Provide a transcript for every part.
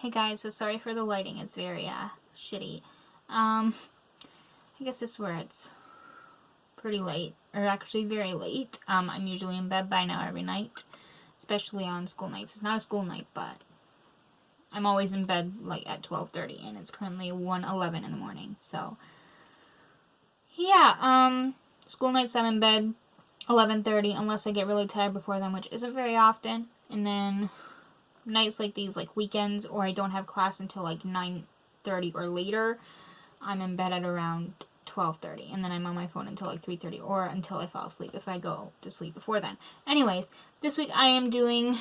Hey guys, so sorry for the lighting. It's very shitty. I guess this is where it's pretty late, or actually very late. I'm usually in bed by now every night, especially on school nights. It's not a school night, but I'm always in bed like at 12:30, and it's currently 1:11 in the morning. So yeah, school nights I'm in bed 11:30 unless I get really tired before then, which isn't very often. And then nights like these, like weekends, or I don't have class until like 9:30 or later, I'm in bed at around 12:30, and then I'm on my phone until like 3:30 or until I fall asleep if I go to sleep before then. Anyways, this week I am doing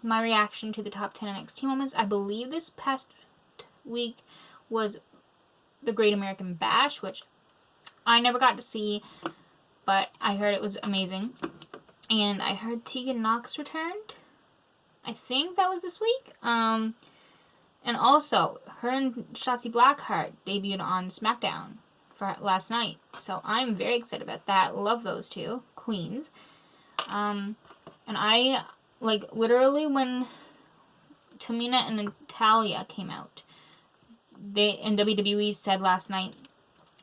my reaction to the top 10 NXT moments. I believe this past week was the Great American Bash, which I never got to see, but I heard it was amazing. And I heard Tegan Nox returned. I think that was this week. And also, her and Shotzi Blackheart debuted on SmackDown for last night. So I'm very excited about that. Love those two queens. And I, like, literally when Tamina and Natalya came out, they, and WWE said last night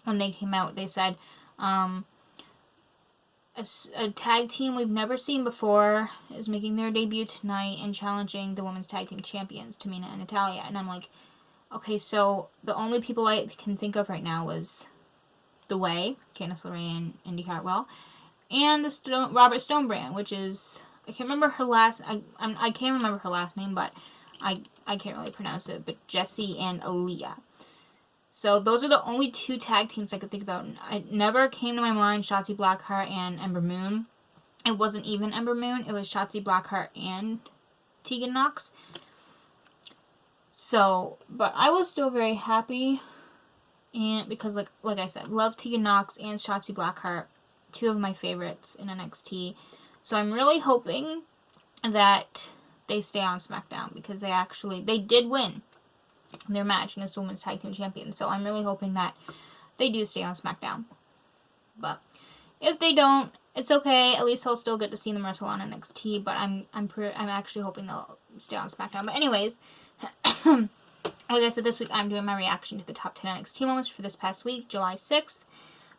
when they came out, they said, a tag team we've never seen before is making their debut tonight and challenging the women's tag team champions, Tamina and Natalya. And I'm like, okay, so the only people I can think of right now was The Way, Candice LeRae and Indy Hartwell, and Robert Stonebrand, which is, I can't remember her last, I can't remember her last name, but I can't really pronounce it, but Jessie and Aaliyah. So those are the only two tag teams I could think about. It never came to my mind Shotzi Blackheart and Ember Moon. It wasn't even Ember Moon. It was Shotzi Blackheart and Tegan Nox. So, but I was still very happy, and because like I said, love Tegan Nox and Shotzi Blackheart, two of my favorites in NXT. So I'm really hoping that they stay on SmackDown, because they did win their match against the Women's Tag Team Champions. So I'm really hoping that they do stay on SmackDown. But if they don't, it's okay. At least I'll still get to see them wrestle on NXT. But I'm actually hoping they'll stay on SmackDown. But anyways, like I said, this week I'm doing my reaction to the top 10 NXT moments for this past week, July 6th.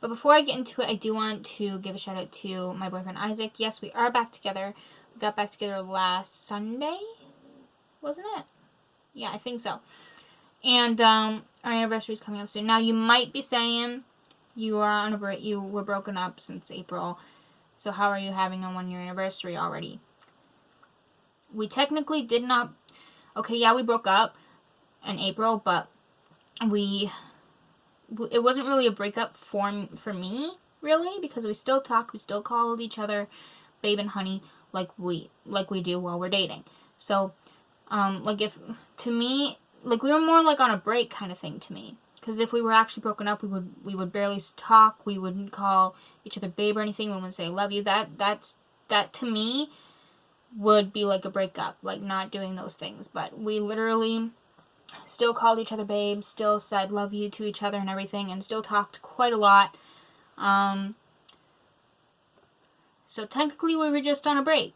But before I get into it, I do want to give a shout out to my boyfriend Isaac. Yes, we are back together. We got back together last Sunday, wasn't it? Yeah, I think so. And our anniversary is coming up soon. Now, you might be saying you are on a break, you were broken up since April, so how are you having a 1-year anniversary already? We technically did not. Okay, yeah, we broke up in April, but it wasn't really a breakup for me, really, because we still talked, we still called each other babe and honey, like we do while we're dating. So, to me, like, we were more like on a break kind of thing to me. Because if we were actually broken up, we would barely talk. We wouldn't call each other babe or anything. We wouldn't say love you. That to me would be like a breakup, like not doing those things. But we literally still called each other babe, still said love you to each other and everything, and still talked quite a lot. So technically we were just on a break.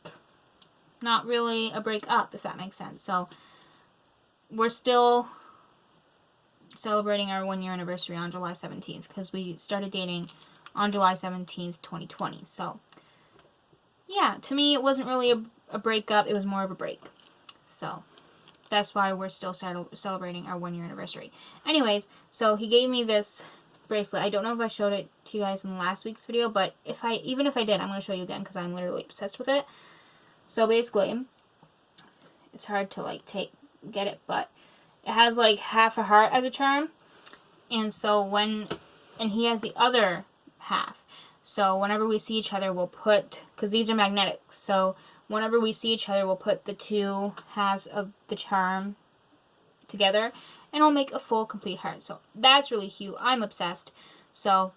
Not really a breakup, if that makes sense. So we're still celebrating our 1-year anniversary on July 17th, because we started dating on July 17th, 2020. So, yeah, to me, it wasn't really a breakup. It was more of a break. So, that's why we're still celebrating our 1-year anniversary. Anyways, so he gave me this bracelet. I don't know if I showed it to you guys in last week's video, but even if I did, I'm going to show you again, because I'm literally obsessed with it. So, basically, it's hard to, like, get it, but it has like half a heart as a charm, and so and he has the other half, so whenever we see each other, we'll put, because these are magnetic, so whenever we see each other, we'll put the two halves of the charm together, and it'll make a full complete heart. So that's really cute. I'm obsessed. So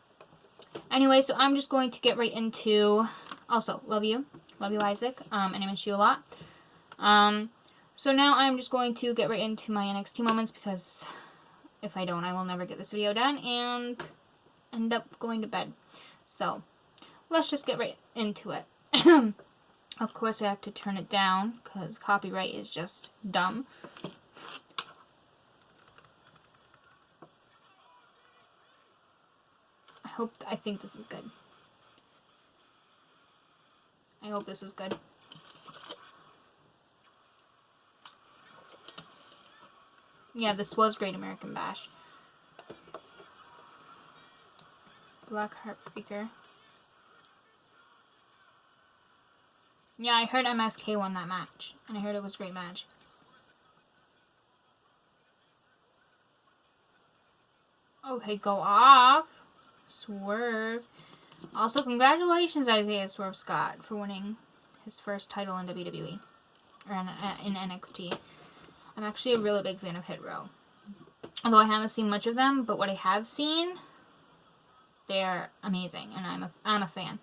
anyway, so I'm just going to get right into, also love you Isaac, and I miss you a lot. So now I'm just going to get right into my NXT moments, because if I don't, I will never get this video done and end up going to bed. So let's just get right into it. Of course, I have to turn it down, because copyright is just dumb. I think this is good. I hope this is good. Yeah, this was Great American Bash. Black Heartbreaker. Yeah, I heard MSK won that match. And I heard it was a great match. Okay, go off. Swerve. Also, congratulations, Isaiah Swerve Scott, for winning his first title in WWE. Or in NXT. I'm actually a really big fan of Hit Row. Although I haven't seen much of them, but what I have seen, they're amazing, and I'm a fan.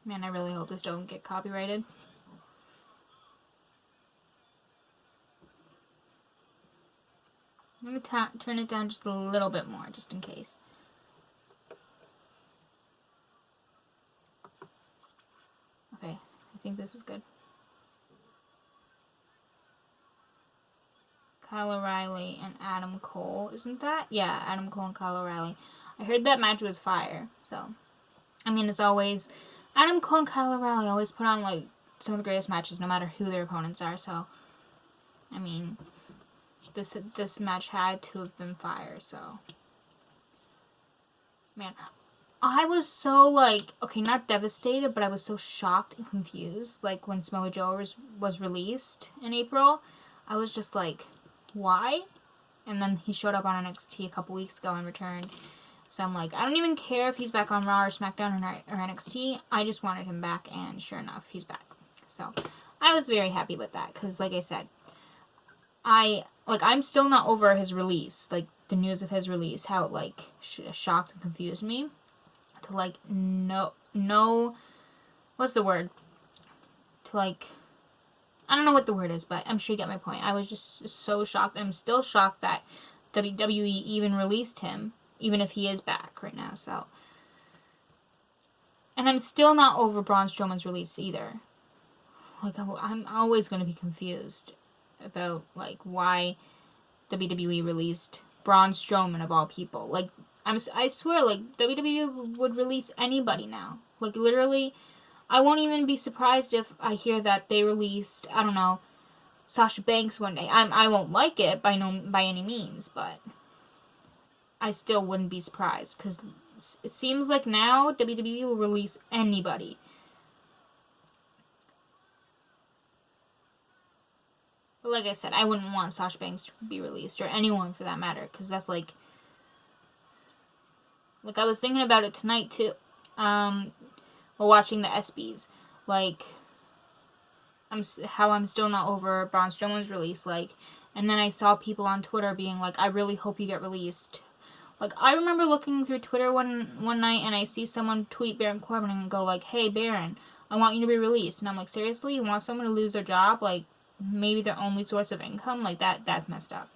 Man, I really hope this don't get copyrighted. I'm gonna turn it down just a little bit more, just in case. Okay, I think this is good. Kyle O'Reilly and Adam Cole, isn't that? Yeah, Adam Cole and Kyle O'Reilly. I heard that match was fire, so. I mean, it's always, Adam Cole and Kyle O'Reilly always put on, like, some of the greatest matches, no matter who their opponents are, so. I mean, this match had to have been fire, so. Man, I was so, like, okay, not devastated, but I was so shocked and confused, like, when Samoa Joe was released in April. I was just like, why? And then he showed up on NXT a couple weeks ago and returned. So I'm like, I don't even care if he's back on Raw or SmackDown or NXT. I just wanted him back, and sure enough, he's back. So I was very happy with that, because like I said, I'm still not over his release, like the news of his release, how it like shocked and confused me. To like no, what's the word? To like, I don't know what the word is, but I'm sure you get my point. I was just so shocked. I'm still shocked that WWE even released him, even if he is back right now, so. And I'm still not over Braun Strowman's release either. Like, I'm always going to be confused about, like, why WWE released Braun Strowman of all people. Like, I swear, like, WWE would release anybody now. Like, literally, I won't even be surprised if I hear that they released, I don't know, Sasha Banks one day. I won't like it by any means, but I still wouldn't be surprised, because it seems like now WWE will release anybody. But like I said, I wouldn't want Sasha Banks to be released, or anyone for that matter, because that's like I was thinking about it tonight too, while watching the ESPYs, like, I'm still not over Braun Strowman's release, like, and then I saw people on Twitter being like, I really hope you get released. Like, I remember looking through Twitter one night, and I see someone tweet Baron Corbin and go like, hey Baron, I want you to be released. And I'm like, seriously? You want someone to lose their job? Like, maybe their only source of income? Like, that's messed up.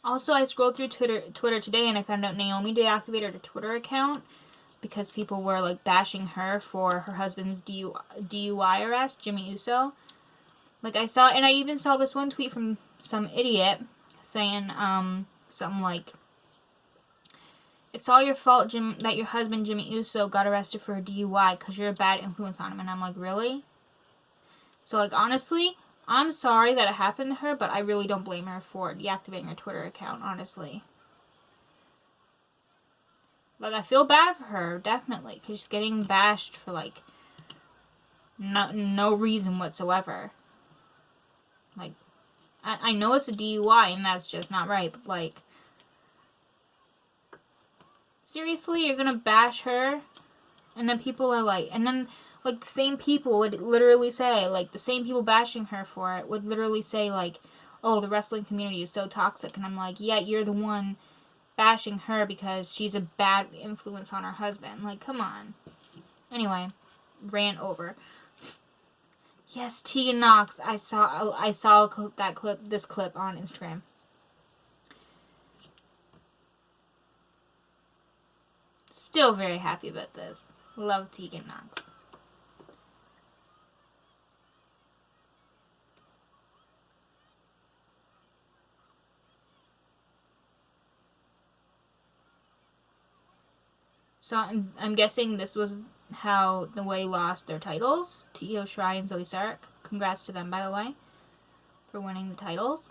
Also, I scrolled through Twitter today, and I found out Naomi deactivated her Twitter account because people were, like, bashing her for her husband's DUI arrest, Jimmy Uso. Like, I even saw this one tweet from some idiot saying, something like, it's all your fault, Jim, that your husband, Jimmy Uso, got arrested for a DUI because you're a bad influence on him. And I'm like, really? So, like, honestly, I'm sorry that it happened to her, but I really don't blame her for deactivating her Twitter account, honestly. Like, I feel bad for her, definitely, because she's getting bashed for, like, no reason whatsoever. Like, I know it's a DUI, and that's just not right, but, like, seriously, you're gonna bash her? And then people are like, and then, like, the same people would literally say, like, the same people bashing her for it would literally say, like, oh, the wrestling community is so toxic. And I'm like, yeah, you're the one bashing her because she's a bad influence on her husband. Like, come on. Anyway, rant over. Yes, Tegan Knox. I saw this clip on Instagram. Still very happy about this. Love Tegan Knox. So I'm guessing this was how the Way lost their titles to Io Shirai and Zoe Stark. Congrats to them, by the way, for winning the titles.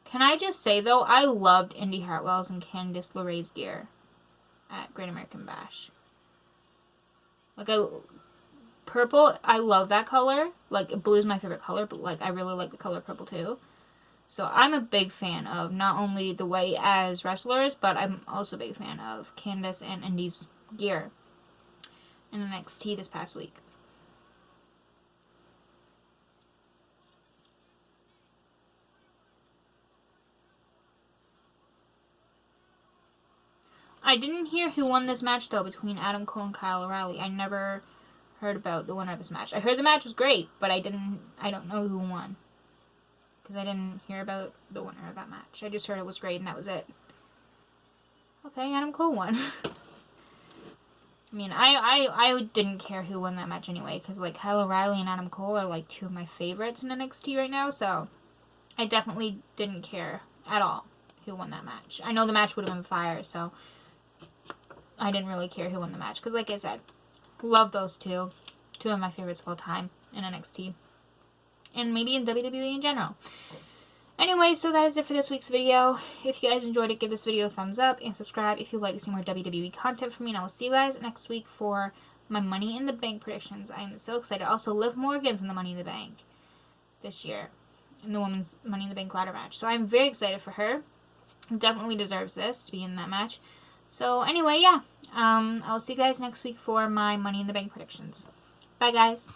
Can I just say, though, I loved Indy Hartwell's and Candice LeRae's gear at Great American Bash. Like, purple, I love that color. Like, blue is my favorite color, but, like, I really like the color purple, too. So I'm a big fan of not only the Way as wrestlers, but I'm also a big fan of Candice and Indy's gear in NXT this past week. I didn't hear who won this match, though, between Adam Cole and Kyle O'Reilly. I never heard about the winner of this match. I heard the match was great, but I don't know who won. Because I didn't hear about the winner of that match. I just heard it was great and that was it. Okay, Adam Cole won. I mean, I didn't care who won that match anyway, because, like, Kyle O'Reilly and Adam Cole are, like, two of my favorites in NXT right now, so I definitely didn't care at all who won that match. I know the match would have been fire, so I didn't really care who won the match, because, like I said, love those two. Two of my favorites of all time in NXT. And maybe in WWE in general. Anyway, so that is it for this week's video. If you guys enjoyed it, give this video a thumbs up and subscribe if you'd like to see more WWE content from me. And I will see you guys next week for my Money in the Bank predictions. I am so excited. Also, Liv Morgan's in the Money in the Bank this year. In the women's Money in the Bank ladder match. So I'm very excited for her. Definitely deserves this to be in that match. So anyway, yeah. I'll see you guys next week for my Money in the Bank predictions. Bye, guys.